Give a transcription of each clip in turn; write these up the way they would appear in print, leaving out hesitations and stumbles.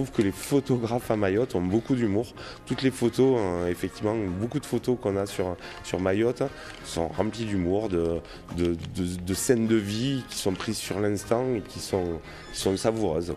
trouve que les photographes à Mayotte ont beaucoup d'humour. Toutes les photos, effectivement, beaucoup de photos qu'on a sur Mayotte sont remplies d'humour, de scènes de vie qui sont prises sur l'instant et qui sont savoureuses.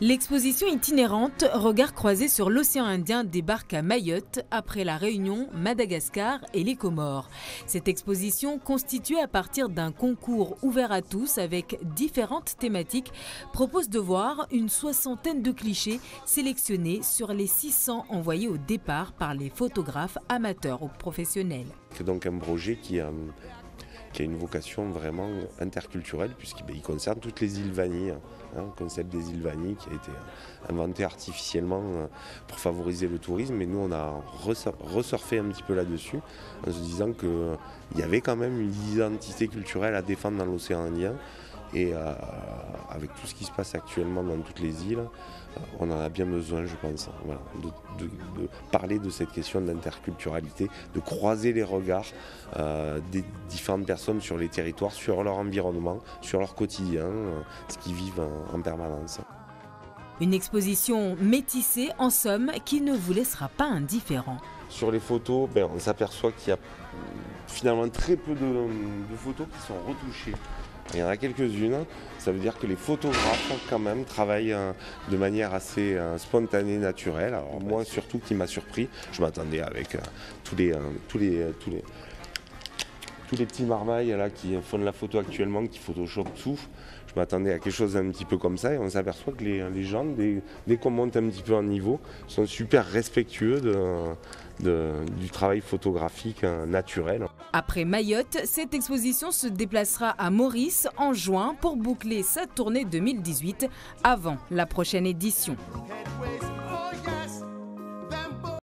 L'exposition itinérante Regards croisés sur l'océan Indien débarque à Mayotte après la Réunion, Madagascar et les Comores. Cette exposition, constituée à partir d'un concours ouvert à tous avec différentes thématiques, propose de voir une soixantaine de clichés sélectionnés sur les 600 envoyés au départ par les photographes amateurs ou professionnels. C'est donc un projet qui a une vocation vraiment interculturelle puisqu'il concerne toutes les îles Vanille, le concept des îles Vanille qui a été inventé artificiellement pour favoriser le tourisme, et nous on a ressurfé un petit peu là-dessus en se disant qu'il y avait quand même une identité culturelle à défendre dans l'océan Indien, et avec tout ce qui se passe actuellement dans toutes les îles, on en a bien besoin, je pense, voilà, de parler de cette question d'interculturalité, de croiser les regards des différentes personnes sur les territoires, sur leur environnement, sur leur quotidien, ce qu'ils vivent en permanence. Une exposition métissée, en somme, qui ne vous laissera pas indifférent. Sur les photos, on s'aperçoit qu'il y a finalement très peu de photos qui sont retouchées. Il y en a quelques-unes, ça veut dire que les photographes quand même travaillent de manière assez spontanée, naturelle. Alors moi surtout qui m'a surpris, je m'attendais avec tous les petits marmailles là, qui font de la photo actuellement, qui photoshopent tout. Je m'attendais à quelque chose d'un petit peu comme ça, et on s'aperçoit que les gens, dès qu'on monte un petit peu en niveau, sont super respectueux du travail photographique naturel. Après Mayotte, cette exposition se déplacera à Maurice en juin pour boucler sa tournée 2018 avant la prochaine édition.